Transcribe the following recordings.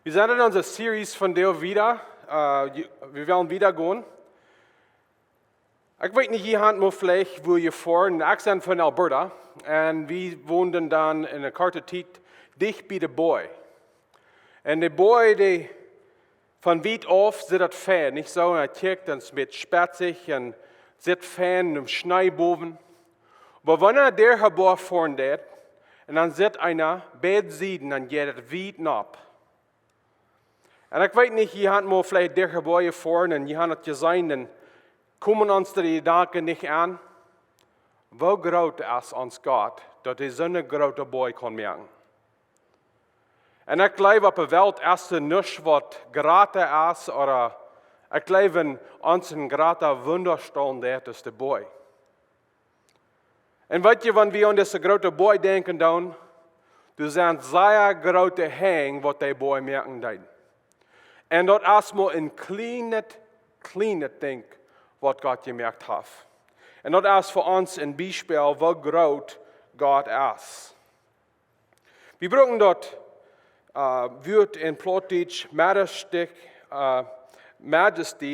Wir sind in unserer Series von der wieder. Wir werden wieder gehen. Ich weiß nicht, jemand muss vielleicht, wo ihr fahren. Ich bin von Alberta. Und wir wohnen dann in einer kurzen Zeit dicht bei dem Boy. Und der Boy, der von weit auf sitzt Fan. Nicht so, er checkt dann mit spatzig und sitzt Fan im Schnee boven. Aber wenn er der Boy fahren geht, und dann sitzt einer, beide Seiten, dann geht es weit ab. Und ich weiß nicht, jemand muss vielleicht der Boy fahren und jemand hat gesagt, dann kommen uns die Gedanken nicht an. Wo groot ist uns Gott, dass er so eine große Boy kann merken? Und ich glaube, auf der Welt ist es nicht, was jrata ist, oder ich glaube, wenn uns ein jrata wunderstellen, das ist der Boy. Und weißt ihr, wenn wir an diese große Boy denken, dann, du sind sehr große Hänge, was der Boy merken kann. Und das ist mal ein kleines Ding, was Gott gemerkt hat. Und das ist für uns ein Beispiel, wie groß Gott ist. Wir brauchen dort wird in Plattdeutsch Majesty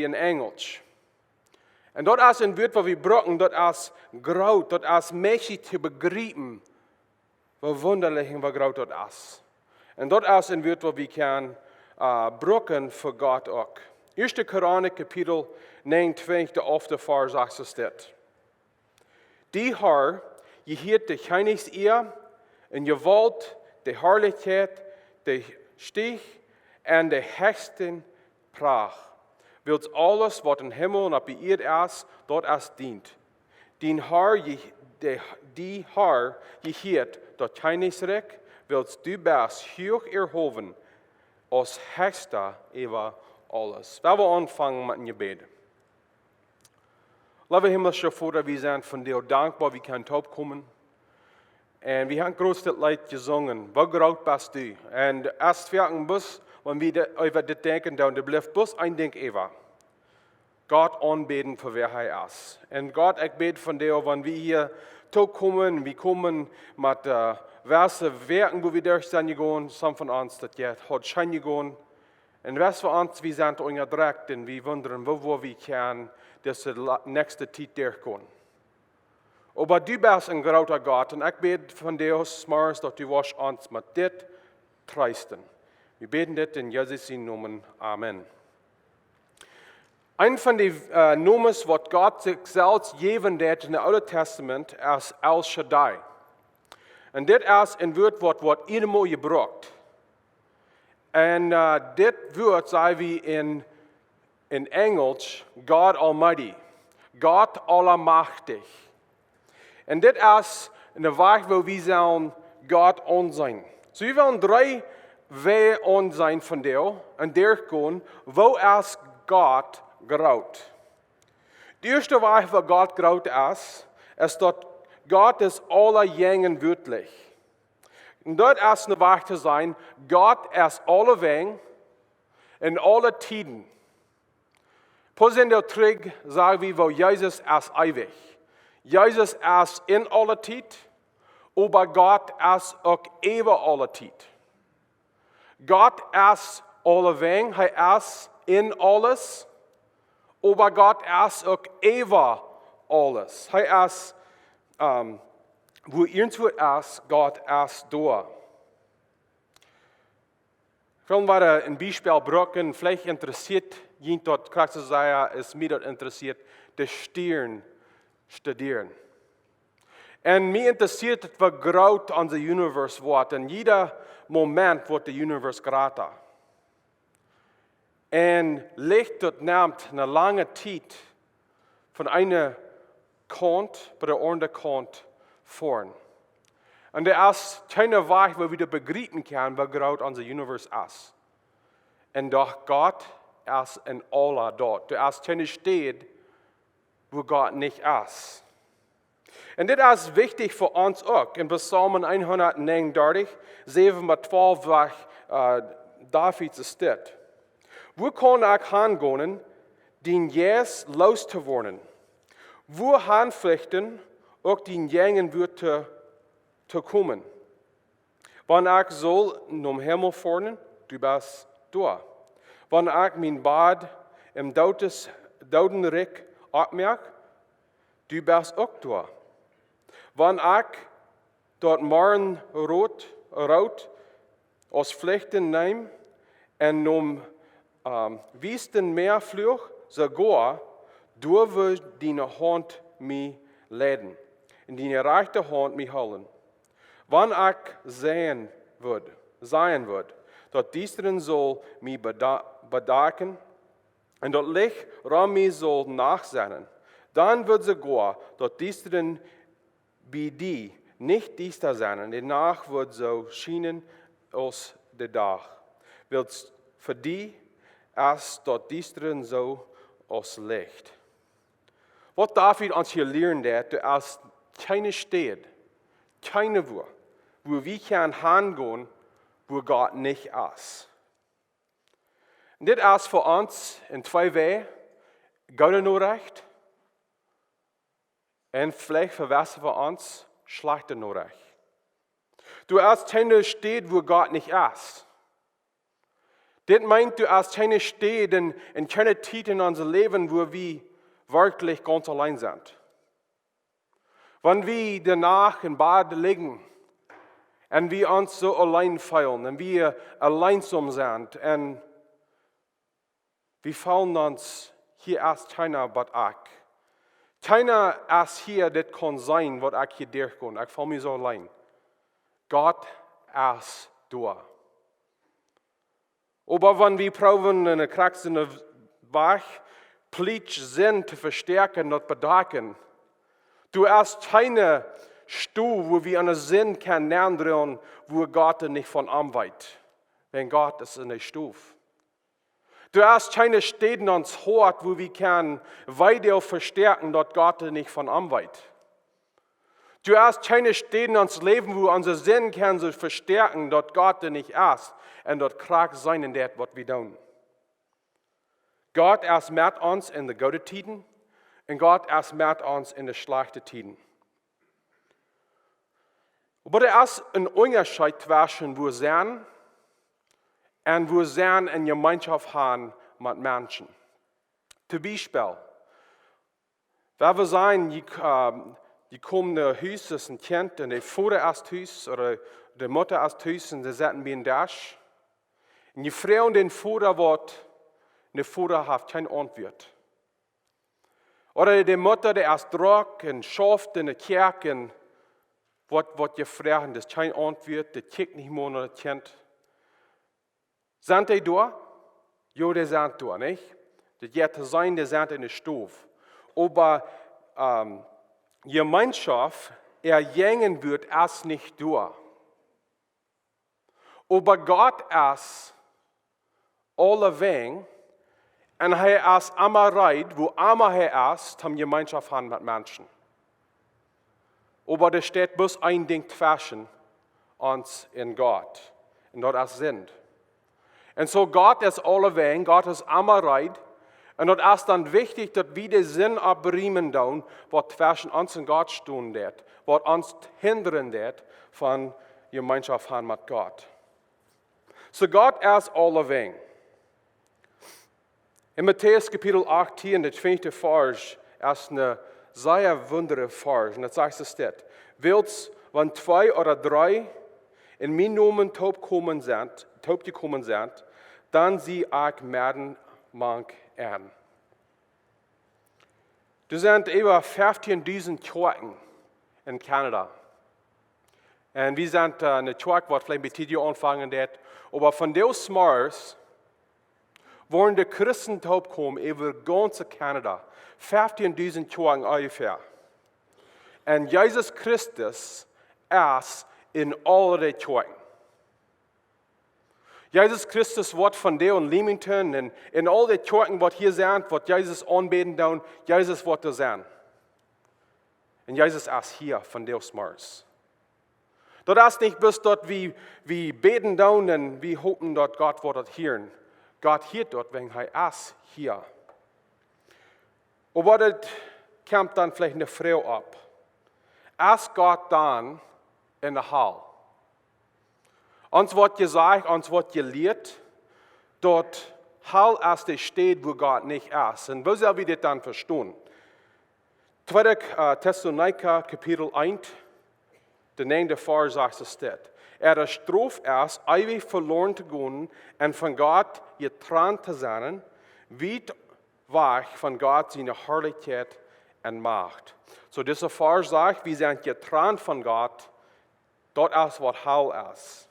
in Englisch. Und das ist ein Wort, was wir brauchen, das ist groß, das ist mächtig zu begreifen, wie wunderlich und wie groß das ist. Und das ist ein Wort, was wir können brauchen für Gott auch. 1. Chronik, Kapitel 29, der 8. Vers, sagt es das. Die Herr, je hielt de Königseer, en je wollt de Harlichtkjeit, de Stich en de hechten Pracht. Wilt alles, wat in Himmel en op de aarde is, dat is dient. Die Herr, je hielt dat Koningsrijk, wilt du best hoog erhoven, als hechter over alles. Wij willen aanvangen met een gebed. Lieve Himmlische Vater, wir sind von dir dankbar, wir können opkomen. Und wir haben großes Leid gesungen. Wie groß bist du? Und erst wirken bus, wenn wir über das denken, dann bleibt bus ein Ding über. Gott anbeten, für wer er ist. Und Gott, ich bete von dir, wenn wir hier kommen, wir kommen mit Verse Werken, wo wir durch sind gegangen, some von uns, das jetzt hat schon gegangen. Und was für uns, wir sind unterdrückt und wir wundern, wo wir können, dass die nächste Zeit durchgehen. Aber du bist ein großer Gott und ich bete von dir aus, dass du uns mit dir treisten. Wir beten das in Jesu Namen. Amen. Ein von den Namen, was Gott sich selbst geben hat in dem Alten Testament, ist Al-Shaddai. Und das ist ein Wort, was immer gebraucht. Und das Wort sagen wir in Englisch, God Almighty, Gott Aulamachtig. Und das ist eine Weise, wo wir sagen, Gott ansehen. So wir wollen 3 Wege ansehen von dir und durchgehen, wo ist Gott groß. Die erste Weise, wo Gott groß ist, dass Gott ist Auljäajentwuatlich. Und dort ist eine Weise zu sein, Gott ist alle Wege in alle Tiden. Positiv terug sagen wir, wo Jesus ist ewig. Jesus ist in aller Zeit, aber Gott ist auch über alle Zeit. Gott ist alle Wege, er ist in alles, aber Gott ist auch über alles. Er ist, wo irgendwo ist, Gott ist da. Ich will weiter ein Beispiel brauchen, vielleicht interessiert jemand dort, kann ich sagen, ist mir dort interessiert, die Stirn studieren. Und mich interessiert, wie groß unser Universum wird. In jeder Moment wird der Universum größer. Und Licht dort nimmt eine lange Zeit von einer Kant bei der anderen Kant vorn. Und da ist keine Weise, wo wir begreifen können, wie groß unser Universum ist. Und doch Gott ist ein Aula dort. Da ist keine Stadt, wo Gott nicht ist. Und das ist wichtig für uns auch. In Psalm 139, 7-12, David steht. Wo kann ich hingehen, den Jes loszuwerden? Wo hinflüchten, auch den Jängen wird zu kommen? Wann ich soll zum Himmel fahren, du bist door. Wanneer ik mijn bad im Doudenrik opmerk, du bist ook door. Wanneer ik dort morgen rood als vlechten neem en om wiesten meer vlug, sogar door die hand mij leiden. En die rechte hand mij houden. Wanneer ik zijn word, dat diesteren zal mij bedaken en dat licht ram mij zal nachzetten, dan wordt sogar dat diesteren bij die niet diester zijn en de nacht wordt zo schijnen als de dag. Wilt voor die als dat diesteren zo als licht. Wat David ons hier leren dat als keine stad, keine wo we gaan heen wo Gott nicht is. En dit is voor ons in twee wegen, goede Nachricht en vielleicht verwässern voor ons schlechte Nachricht. Du hast keine stad wo Gott nicht ist. Dit meint, du hast keine stad in keine Zeit in unser Leben, wo wir wirklich ganz allein sind. Wenn wir danach im Bad liegen und wir uns so allein fühlen und wir alleinsam sind und wir fühlen uns, hier ist keiner but ich. Keiner ist hier, das kann sein, was ich hier durchgehe. Ich fühle mich so allein. Gott ist da. Aber wenn wir proben, in der Krax in der Wach, Plitsch sind zu verstärken und bedaken, du hast keine Stuhl, wo wir einen Sinn kennenlernen, wo Gott nicht von anweit. Wenn Gott ist in der Stufe. Du hast keine Städten ans Hort, wo wir können weiter verstärken, dort Gott nicht von anweit. Du hast keine Städten ans Leben, wo unser Sinn kann sich verstärken, dort Gott nicht ist und dort krank sein in dem, was wir tun. Gott ist mit uns in den guten Zeiten und Gott ist mit uns in den schlechten Zeiten. Aber er ist ein Unterschied zwischen wo sein und wo sein in Gemeinschaft haben mit Menschen. Zum Beispiel, wenn wir sagen, die kommen nach Haus, das ist ein Kind, und der Vater ist Haus, oder die Mutter ist Haus, und sie setzen wie ein Dash. Und die Frau und den Vater wird, der Vater hat keine Antwort. Oder die Mutter, die ist Druck und schafft in der Kirche, und wird gefragt, das ist keine Antwort, der kickt nicht mehr nach das Kind. Sind die da? Ja, die sind da, nicht? Das geht zu sein, die sind in der Stufe. Aber Gemeinschaft, ergängen wird, ist nicht da. Aber Gott ist Aulaweetent und er ist immer bereit, wo immer er ist, haben Gemeinschaft haben mit Menschen. Aber da steht bloß ein Ding zwischen uns und Gott. Und das ist sind. Und so Gott ist Aulaweetent, Gott ist immer bereit. Und das ist dann wichtig, dass wir den Sinn abbremen, was zwischen uns und Gott stehen wird, was uns hindern wird von Gemeinschaft haben mit Gott. So Gott ist Aulaweetent. In Matthäus Kapitel 18, der 5. Vers, ist eine sehr wunderbare Vers. Und das sagt es dort. Willst, wenn 2 oder 3 in mein Namen taub gekommen sind, dann sie auch werden mank ern. Du sind über 15.000 Kirchen in Kanada. Und wir sind eine Kirche, die vielleicht mit dir anfangen wird. Aber von diesen Mars wollen die Christen taub kommen über ganz Kanada. 15.000 Kirchen ungefähr. Und Jesus Christus ist in alle die Kirchen. Jesus Christus wird von dir und Leamington und in all die Kirchen, die hier sind, wird Jesus anbeten tun, Jesus wird da sein. Und Jesus ist hier von dir Mars. Das ist nicht bis dort, wie beten tun und wir hoffen, dass Gott wird das hören. Gott hört dort, wenn er ist hier. Aber das kommt dann vielleicht eine Frau ab. Ist Gott dann in der Hall? Uns wird gesagt, uns wird gelehrt, dort Hall als der steht, wo Gott nicht ist. Und wo soll wir das dann verstehen? 2. Thessaloniker, Kapitel 1, der 9. Vers sagt es steht. Ist Straf erst, ewig verloren zu gehen und von Gott getrennt zu sein, weit weg von Gott seine Harlichtkjeit und Macht. So dieser Vers sagt, wir sind getrennt von Gott, dort ist, was Hall ist.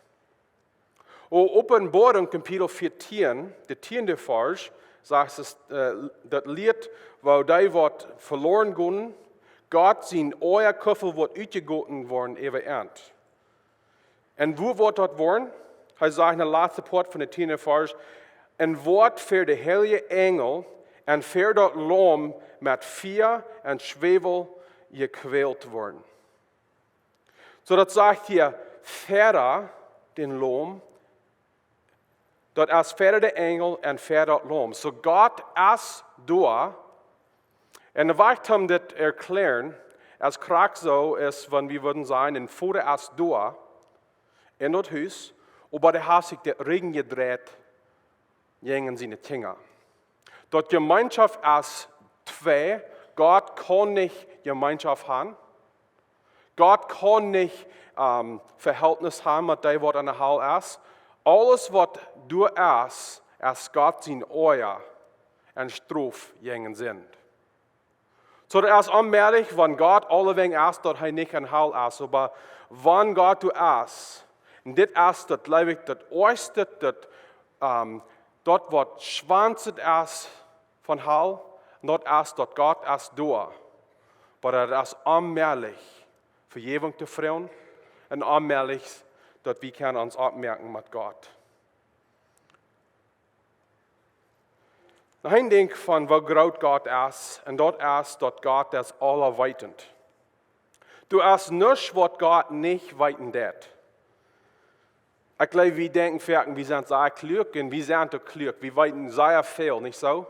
Und Offenbarung, Kapitel 14, der 10. Vers, sagt es, das Lied, wo die wird verloren gehen, Gott sein euer Köffel wird uitgegoten worden, ewig end. Und wo wird das worden? Er sagt in der letzten Part von der 10. Vers, ein Wort für die heilige Engel und für das Lamm mit Feuer und Schwefel gequält worden. So das sagt hier, für den Lamm, das ist für die Engel und für das Lamm. So Gott ist da. Und wir haben das erklären, als krank so ist, wenn wir würden sagen, ein Vater ist da, in das Haus, aber der hat sich der Regen gedreht, gegen seine Kinder. Dort Gemeinschaft ist zwei, Gott kann nicht Gemeinschaft haben, Gott kann nicht Verhältnis haben mit dem, was an der Hall ist. Alles, was du ist Gott sein Euer und Straf gegen sind. So, das ist unmerklich, wenn Gott alleweg ist, dass er nicht ein Hall ist, aber wenn Gott du ist, und das ist das Leben, das Oeste, dort, was schwanzet ist von Hall, und das ist, dass Gott ist da. Aber das ist unmerklich, Vergebung zu fragen, und unmerklich, dass wir können uns abmerken mit Gott. Ein Ding von, wo groot Gott ist, und dort ist, dass Gott ist Aulaweetent. Du hast nichts, was Gott nicht weiten wird. Ich glaube, wir denken, wir sind sehr klug und wir sind auch klug. Wir weiten sehr viel, nicht so?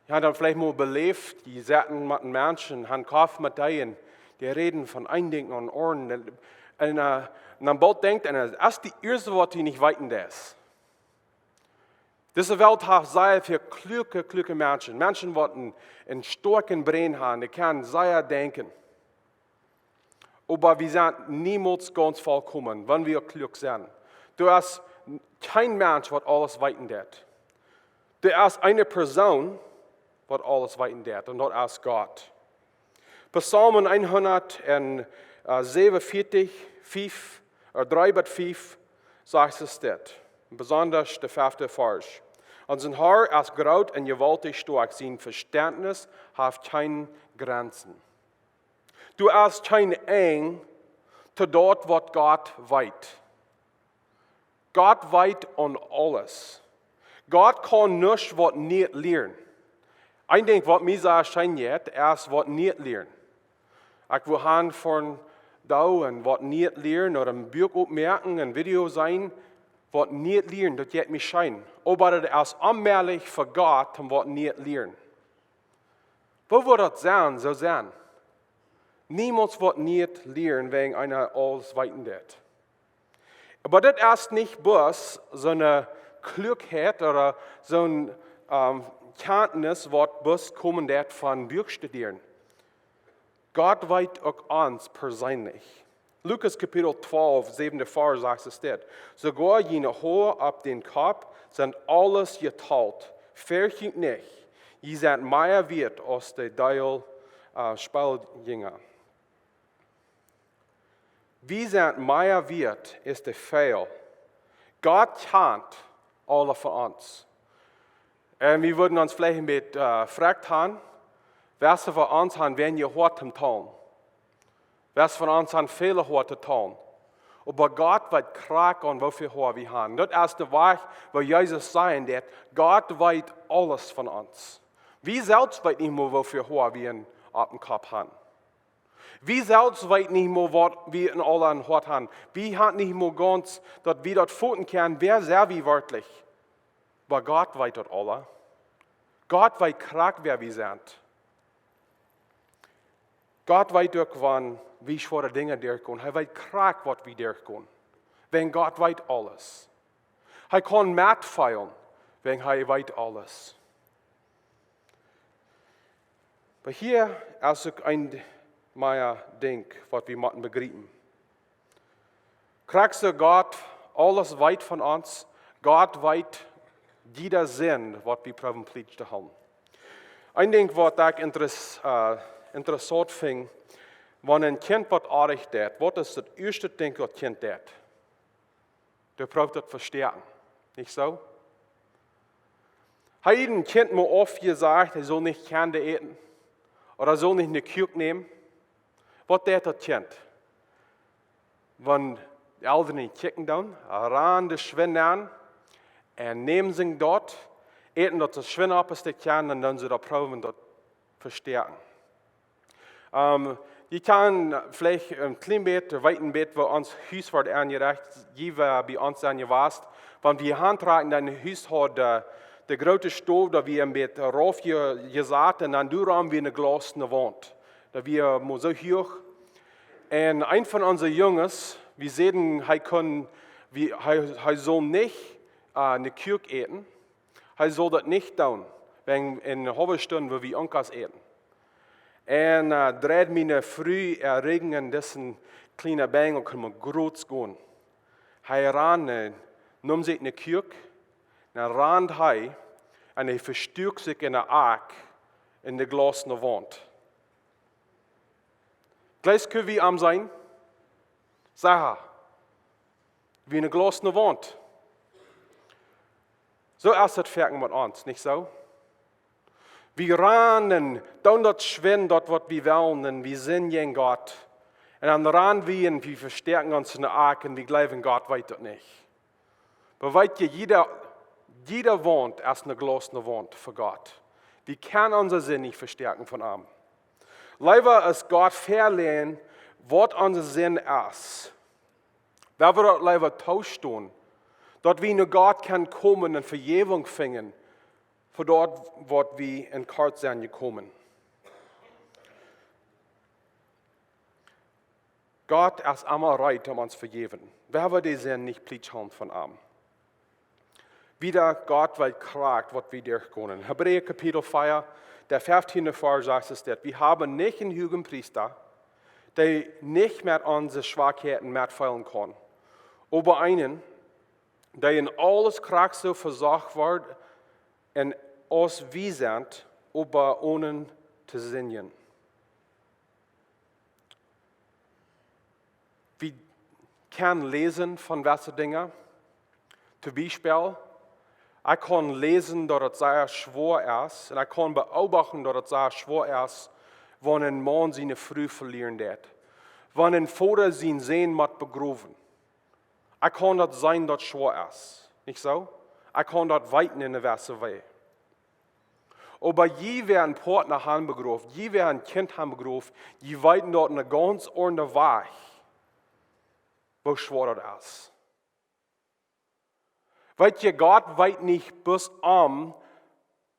Ich habe dann vielleicht mal belebt, die sagen mit den Menschen, haben Kopf mit denen, die reden von Eindenken und Ohren. Und dann bald denkt einer, das ist die erste, was die nicht weiten ist. Diese Welt hat sehr viele kluge Menschen. Menschen, die einen starken Brain haben, die können sehr denken. Aber wir sind niemals ganz vollkommen, wenn wir klug sind. Du hast kein Mensch, der alles weiten wird. Du hast eine Person, die alles weiten wird, und das ist Gott. Psalm 147, 3 bis 5, sagt es das. Besonders der 5. Vers. Und sein Haar ist groot und gewaltig stark, sein Verständnis hat keine Grenzen. Du hast kein eng zu dort, was Gott weit. Gott weit an alles. Gott kann nichts, was nicht lernen. Ein Ding, was mir sehr scheint, ist, was nicht lernen. Ich will haben von da und was nicht lernen oder ein Buch aufmerken, ein Video sein, was nicht lernen, das geht mir scheinen. Aber das ist unmerklich für Gott, was nicht lernen. Wo wird das sein, so sein? Niemand wird nicht lernen, wegen einer alles weiten wird. Aber das ist nicht bloß so eine Klugheit oder so ein Kenntnis, was bloß kommen wird von Büchstudieren. Gott weiß auch uns persönlich. Lukas Kapitel 12, 7. Vers sagt es dort. Sogar jene Haare auf den Kopf sind alles geteilt. Fürchtet nicht. Ihr seid mehr wert als der Deil Spieljünger. Wir sind mehr wert als der Fehl. Gott kennt alle von uns. Und wir würden uns vielleicht mit gefragt haben, wer von uns haben, wenn ihr hört im Ton? Wer von uns haben viele Worte tun? Aber Gott wird krank und wofür wir haben. Das ist der Weg, wo Jesus sagen wird, Gott weiß alles von uns. Wir selbst wissen nicht mehr, wofür wir auf dem Kopf haben. Wir selbst wissen nicht mehr, was wir in allen Hort haben. Wir haben nicht mehr ganz, dass wir dort finden können, wer sehr wie wörtlich. Aber Gott weiß das alle. Gott weiß krank, wer wir sind. Gott weiß auch, wann wir schwere Dinge durchgehen. Er weiß krank, was wir durchgehen. Wenn Gott weiß alles. Hij kan metfeilen, wegen hij weet alles. Maar hier, als ik een meer denk, wat we moeten begrijpen. Krijgst du Gott alles weet van ons? Gott weet jeder zin, wat we proberen te haben. Een ding wat ik interessant vind, wanneer een kind wat aardig deed, wat is het eerste ding wat kind deed? Du braucht das verstärken, nicht so? Hat ein Kind mal oft gesagt, er soll nicht Kerne eten oder soll nicht eine Küche nehmen? Was tut das Kind? Wenn die Eltern nicht kicken dann, ran de Schwinn an, und nehmen sie dort, eten dort das Schwinn ab, was die können, und dann sie da probieren, dort verstärken. Je kan vielleicht een klein beetje, weiten beetje, waar ons huis wordt aangereicht, je bij ons aangewaast. Want we handreiken dan het huis had de grote stoof, dat we een beetje rauf gezet en dan doen we een glas in de wand. Dat we maar zo hoog. En een van onze jongens, we zeiden, hij zal niet een koek eten. Hij zal dat niet doen, in een halve stunde, waar we onkas eten. En dreid mijn früh erregen dessen kleine Bengel kunnen groot gaan. Hij ran, nam zich een kuk, dan rand hij en hij verstuurt zich in de aak in de glasne wand. Gleich kunnen we am zijn, zeg wie een glasne wand. Zo is het werken met ons, niet zo? Wir rennen, dann dort schwimmen, dort was wir wollen, und wir sind in Gott. Und dann rennen wir und wir verstärken uns in der Ark und wir glauben, Gott weiß das nicht. Aber weißt ihr, jeder Wand ist eine glasne Wand für Gott. Wir können unser Sinn nicht verstärken von ihm. Leider ist Gott verlehen, was unser Sinn ist. Wer wird dort leider tausch tun? Dort wie nur Gott kann kommen und Vergebung finden. Voor dort wat we in kort zijn gekomen. Gott ist einmal reit, uns vergeben. Wer wird die Sinn nicht plitschhauen von ihm? Wieder Gott weil kragt, was wir durchgehen. Hebräer Kapitel 4, der 15. Vers sagt es dort, wir haben nicht einen höheren Priester, der nicht mit unseren Schwachheiten mitfeilen kann. Aber einen, der in alles Kraft so versorgt wird, en als wie sind, aber ohne zu singen. Wir können lesen von welchen Dingen. Zum Beispiel, ich kann lesen, dass es sehr schwer ist, und ich kann beobachten, dass es sehr schwer ist, wenn ein Mann seine Frau verlieren wird. Wenn ein Vater seinen Sohn muss begraben. Ich kann das sein, dass es schwer ist. Nicht so? Ich kann das weiten in der Weise Weg. Aber je wer ein Partner haben begraben, je wer ein Kind haben begraben, je weiten dort eine ganz ordentliche Weg, wo schwer das ist. Weil ihr Gott weiß nicht bis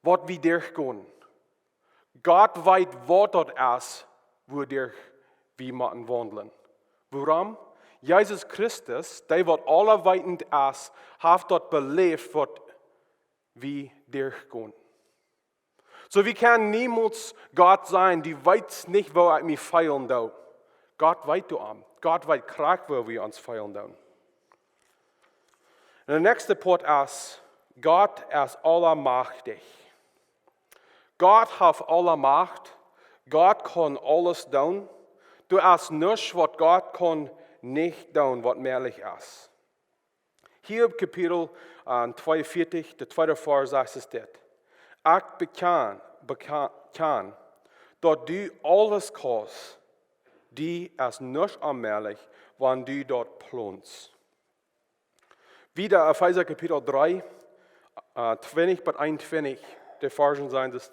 was wir durchgehen. Gott weiß, was das ist, wodurch wir machen wandeln. Warum? Jesus Christus, der was allerweitend ist, hat dort belebt, was wir durchgehen. So wir können niemals Gott sein, die weiß nicht, wo er mich feilen darf. Gott weiß du am. Gott weiß krass, wo wir uns feilen darf. Der nächste Punkt ist, Gott ist Aulamachtich. Gott hat alle Macht. Gott kann alles tun. Du hast nichts, was Gott kann nicht tun, was möglich ist. Hier im Kapitel 42, der zweite Vers sagt es das. Ich bekann, dass du alles kannst, die ist nicht unmöglich, wenn du dort planst. Wieder Epheser Kapitel 3, 20 bis 21, der Versen sein das.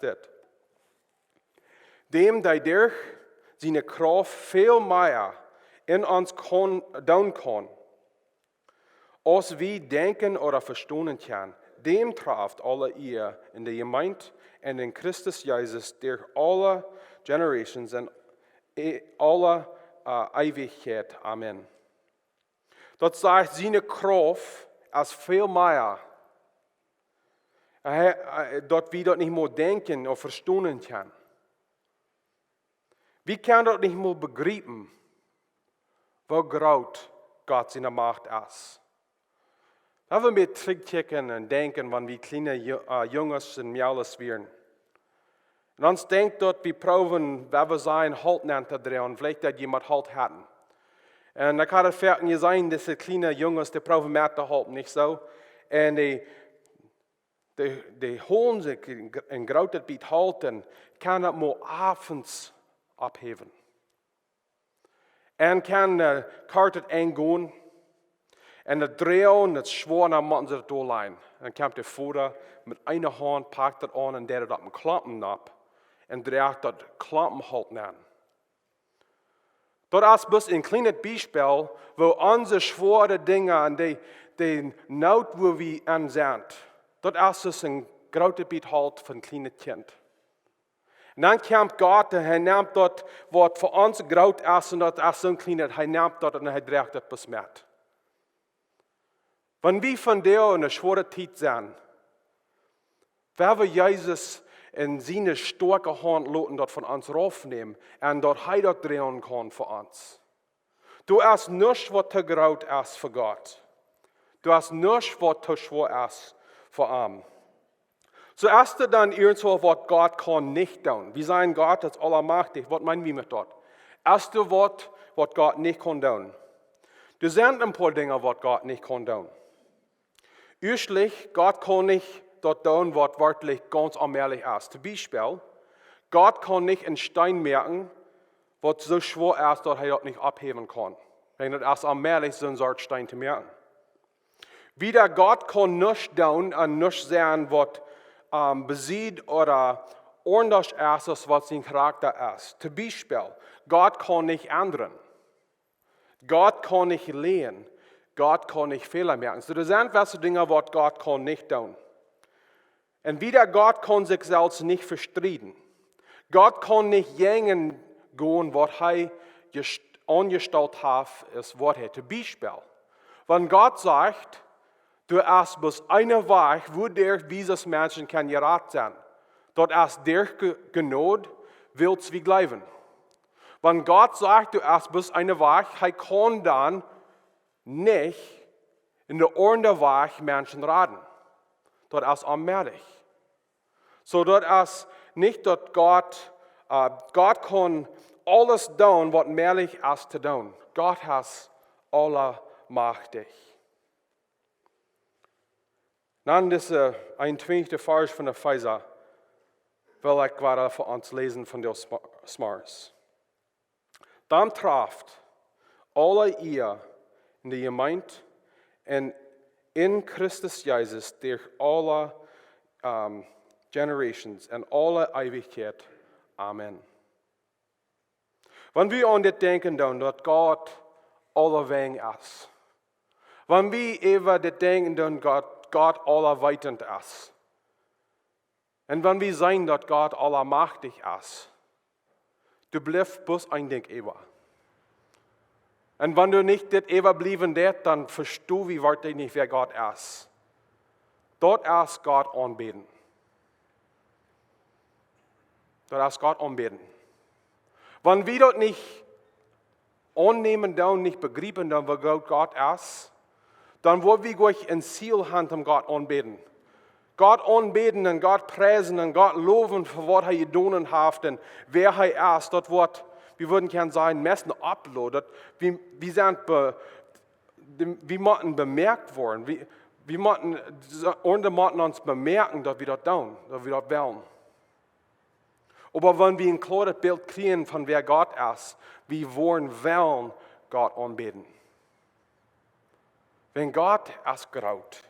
Dem, der durch seine Kraft viel mehr in uns tun kann, als wir denken oder verstehen können, dem traft alle ihr in der Gemeinde und in Christus Jesus durch alle Generations und alle Ewigkeit. Amen. Dort sagt, seine Kraft als veel meer. Dat we dat niet meer denken of verstaan kunnen. Wie kan dat niet meer begrijpen, hoe groot Gott zijn Macht is. Dat we meer terugkijken en denken van wie kleine jongens en meisjes waren. En ons denkt dat we proberen, waar we zijn, halt aan te draaien, vielleicht dat jemand halt hadden. En dan kan het vaak niet zijn, deze kleine jongens, die proberen met te helpen, niet zo? En die holen zich een grote beetje halt en kan dat maar avonds opheven. En kan de kaart het ingaan. En het draaien, het zwaar, dan moeten ze het doorlijnen. En dan komt de vader met een hand, pakt het aan en deed het op een klampen op. En draagt dat klampen halt aan. Dat is best een klein bijspel, waar onze zware dingen en die nood waar we aan zijn. Dat is dus een grote beetje halt van een klein kind. En dan komt God en hij neemt dat wat voor ons groot is en dat is zo'n klein, hij neemt dat en hij draagt dat besmet. Wanneer we van daar in een zware tijd zijn, waar we Jezus in zijn sterke hand laten dat van ons afnemen en dat hij dat draaien kan voor ons. Du is niets wat te groot is voor God. Du is niets wat te zwaar is voor hem. So erst dan irgendwo, wat Gott kann nicht tun. Wir sagen, Gott ist Aulamachtich. Was meinen wir mit das? Erste Wort, was Gott nicht kann tun. Du sind ein paar Dinge, was Gott nicht kann tun. Erstlich, Gott kann nicht das tun, was wirklich ganz allmählich ist. Zum Beispiel, Gott kann nicht einen Stein merken, was so schwer ist, dass er das nicht abheben kann. Wenn das ist allmählich, so ein Sort Stein zu merken. Wieder, Gott kann nicht tun und nicht sagen, was besieht oder anders ist, was sein Charakter ist. Zum Beispiel, Gott kann nicht ändern. Gott kann nicht lehen. Gott kann nicht Fehler merken. So, das sind welche Dinge, was Gott kann nicht tun. Und wieder, Gott kann sich selbst nicht verstreiten. Gott kann nicht gegen gehen, was er angestellt hat, ist, was er. Zum Beispiel, wenn Gott sagt, du hast bis eine Weg, wo dieses Menschen kann jrata sein. Dort ist der Gnade, willst wie bleiben. Wenn Gott sagt, du hast bis eine Weg, er kann dann nicht in der ordentlichen Weg Menschen raten. Dort ist allmählich. So dort ist nicht, dass Gott kann alles tun, was möglich ist zu tun. Gott ist Aulamachtich. Dann diese 21. Vers von der Epheser will ich gerade für uns lesen von der Smars. Dann traft alle ihr in der Gemeinde und in Christus Jesus durch alle Generations und alle Ewigkeit. Amen. Wenn wir an das denken, dann, dass Gott Aulaweetent ist. Wenn wir über das denken, dann Gott Aulaweetent ist. Und wenn wir sagen, dass Gott Aulamachtich ist, du bleibst bloß ein Ding über. Und wenn du nicht das überblieben wirst, dann verstehst du wirklich nicht, wer Gott ist. Dort ist Gott anbeten. Dort ist Gott anbeten. Wenn wir das nicht annehmen, dann nicht begreifen, dann wer Gott ist, dann wollen wir gleich ein Ziel haben, Gott anbeten. Gott anbeten und Gott preisen und Gott loben für was er getan hat und wer er ist. Das wird, wir würden gerne sagen, messen uploadet. Wir müssen bemerkt werden. Wir müssen uns bemerken, dass wir das tun, dass wir das wollen. Aber wenn wir ein klares Bild kriegen von wer Gott ist, wir wollen Gott anbeten. Wenn Gott es groot.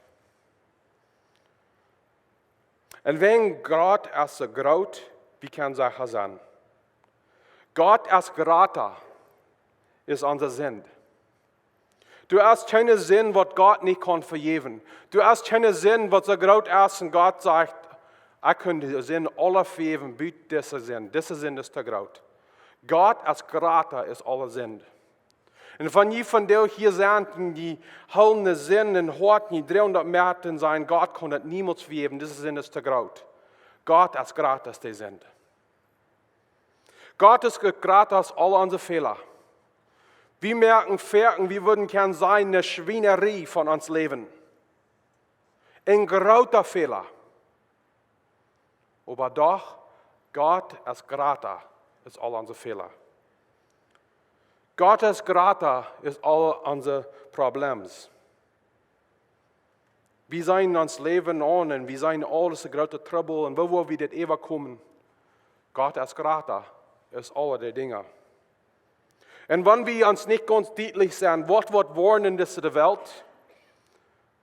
Und wenn Gott es groot, wie kann es sein? Gott es jrata ist unser Sinn. Du hast keinen Sinn, was Gott nicht kann vergeben. Du hast keinen Sinn, was so groot ist und Gott sagt, ich kann den Sinn alle vergeben, bitte dieser Sinn. Dieser Sinn ist der groot. Gott es jrata ist aller Sinn. En van je van deel hier zijn die huilende zin en hoort niet 300 Meter zijn, Gott kon het niemals vergeven, deze zin is te groot. Gott Es Groot is die zin. Gott Es Groot als al onze Fehler. Wir merken, wir würden gern sein, eine Schweinerie von uns Leben. Ein großer Fehler. Aber doch, Gott Es Groot ist all unsere Fehler. Gott Es Groot ist all unsere Probleme. Wir zijn ons Leben an und wir zijn alles große Trouble und wo wir das ever kommen. Gott Es Groot ist alle die Dinge. Und wenn wir uns nicht ganz deutlich sind, was wird worden in dieser Welt,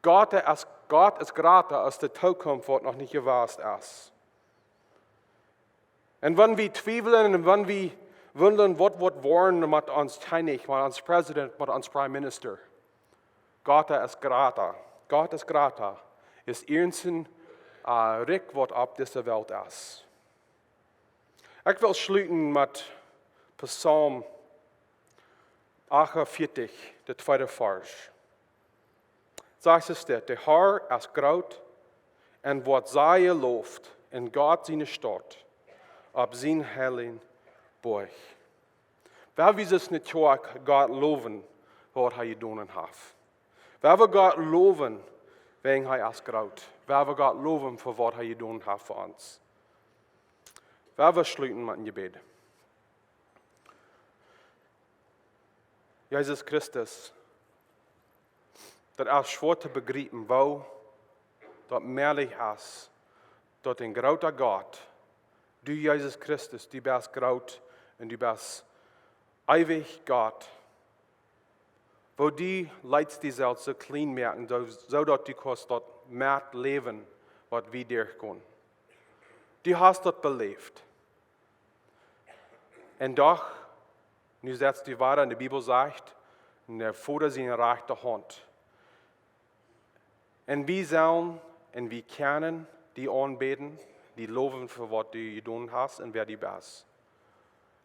Gott Es Groot ist die Zukunft, was noch nicht gewusst ist. Und wenn wir zweifeln und wenn wir wundern, was wird worden mit uns König, mit uns Präsident, mit uns Prime Minister, Gott Es Groot. Gott Es Groot ist irgendein Rick, was auf dieser Welt ist. Ich will schließen mit Psalm 48, der tweede Vers. Sagt es dit, der Herr ist groot en wat zij looft in Gott seine Stadt, op zijn heiligen Berg. Wer will es natürlich Gott loben, was er getan hat? Wer will Gott loben, wegen er ist groot? Wer will Gott loben, für was er getan hat für uns? Wer will schließen mit dem Gebet? Jesus Christus, dat is schwer te begrijpen, wo dat meerlijk is, dat een grote God, du Jesus Christus, du bist groot en du bist ewig God, wo du leidst die Welt so klein merken, zodat du kannst dat mehr leven, wat wir dir können. Du hast dat beleefd. En doch, nu setzt die weiter, in der Bibel sagt, und der Vater seine rechte Hand. Und wir sollen und wir können die anbeten, die loben für was du getan hast und wer du bist.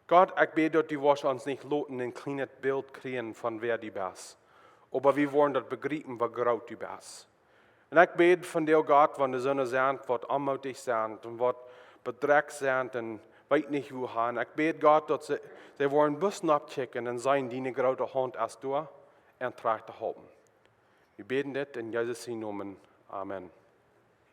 Gott, ich bete, dass du uns nicht lassen, ein kleines Bild kriegen von wer du bist. Aber wir wollen das begreifen, wie groß du bist. Und ich bete von dir, Gott, wenn die Söhne sind, was anmutig sind und was bedreckt sind und weiß nicht wohin. Ich bete Gott, dass sie wollen ein bisschen abchecken und sein, die eine große Hand erst durch und trägt zu halten. Wir beten das in Jesus' Namen. Amen.